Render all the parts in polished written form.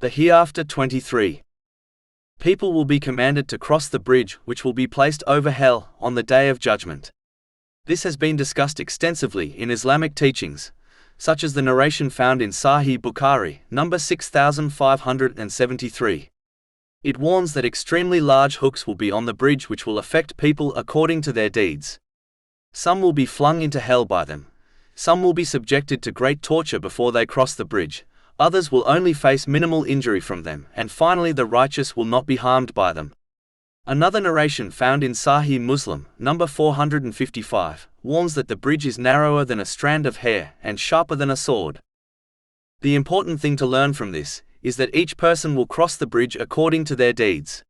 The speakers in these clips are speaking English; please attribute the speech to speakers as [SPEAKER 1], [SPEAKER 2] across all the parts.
[SPEAKER 1] The Hereafter 23. People will be commanded to cross the bridge which will be placed over hell on the day of judgment. This has been discussed extensively in Islamic teachings, such as the narration found in Sahih Bukhari, number 6573. It warns that extremely large hooks will be on the bridge which will affect people according to their deeds. Some will be flung into hell by them. Some will be subjected to great torture before they cross the bridge. Others will only face minimal injury from them, and finally the righteous will not be harmed by them. Another narration found in Sahih Muslim, number 455, warns that the bridge is narrower than a strand of hair and sharper than a sword. The important thing to learn from this is that each person will cross the bridge according to their deeds.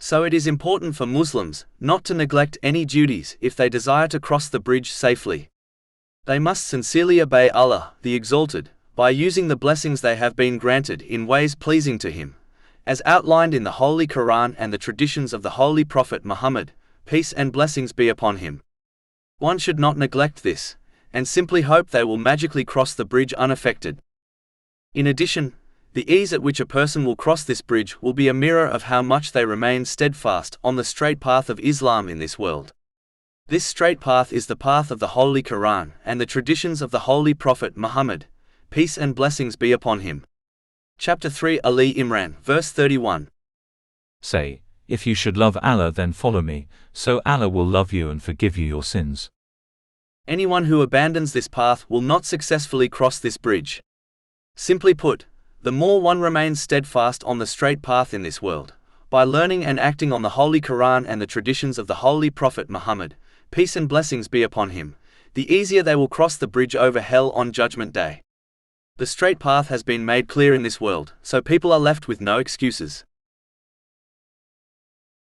[SPEAKER 1] So it is important for Muslims not to neglect any duties if they desire to cross the bridge safely. They must sincerely obey Allah, the Exalted, by using the blessings they have been granted in ways pleasing to Him, as outlined in the Holy Quran and the traditions of the Holy Prophet Muhammad, peace and blessings be upon him. One should not neglect this, and simply hope they will magically cross the bridge unaffected. In addition, the ease at which a person will cross this bridge will be a mirror of how much they remain steadfast on the straight path of Islam in this world. This straight path is the path of the Holy Quran and the traditions of the Holy Prophet Muhammad, peace and blessings be upon him. Chapter 3 Ali Imran, verse 31.
[SPEAKER 2] Say, if you should love Allah then follow me, so Allah will love you and forgive you your sins.
[SPEAKER 1] Anyone who abandons this path will not successfully cross this bridge. Simply put, the more one remains steadfast on the straight path in this world, by learning and acting on the Holy Quran and the traditions of the Holy Prophet Muhammad, peace and blessings be upon him, the easier they will cross the bridge over hell on Judgment Day. The straight path has been made clear in this world, so people are left with no excuses.